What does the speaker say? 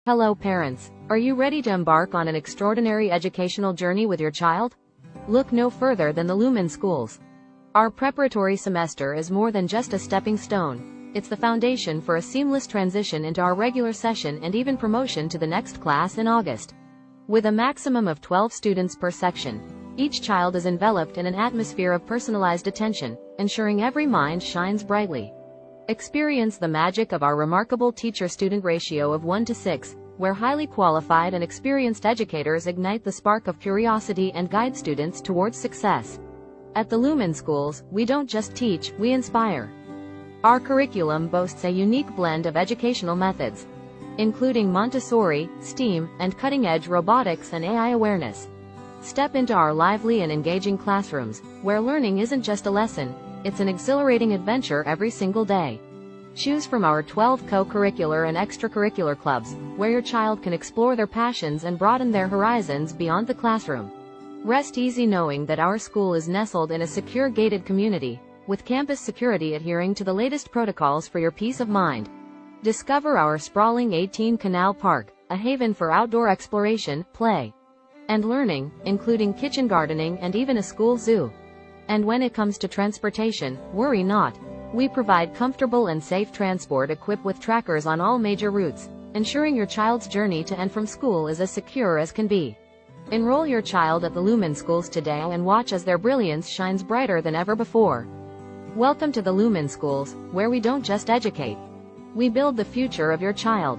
Hello parents, are you ready to embark on an extraordinary educational journey with your child? Look no further than the Lumen Schools. Our preparatory semester is more than just a stepping stone, it's the foundation for a seamless transition into our regular session and even promotion to the next class in August. With a maximum of 12 students per section, each child is enveloped in an atmosphere of personalized attention, ensuring every mind shines brightly. Experience the magic of our remarkable teacher-student ratio of 1:6, where highly qualified and experienced educators ignite the spark of curiosity and guide students towards success. At the Lumen Schools, we don't just teach, we inspire. Our curriculum boasts a unique blend of educational methods, including Montessori, STEAM, and cutting-edge robotics and AI awareness. Step into our lively and engaging classrooms, where learning isn't just a lesson, it's an exhilarating adventure every single day. Choose from our 12 co-curricular and extracurricular clubs, where your child can explore their passions and broaden their horizons beyond the classroom. Rest easy knowing that our school is nestled in a secure gated community, with campus security adhering to the latest protocols for your peace of mind. Discover our sprawling 18-canal park, a haven for outdoor exploration, play, and learning, including kitchen gardening and even a school zoo. And when it comes to transportation, worry not. We provide comfortable and safe transport equipped with trackers on all major routes, ensuring your child's journey to and from school is as secure as can be. Enroll your child at the Lumen Schools today and watch as their brilliance shines brighter than ever before. Welcome to the Lumen Schools, where we don't just educate. We build the future of your child.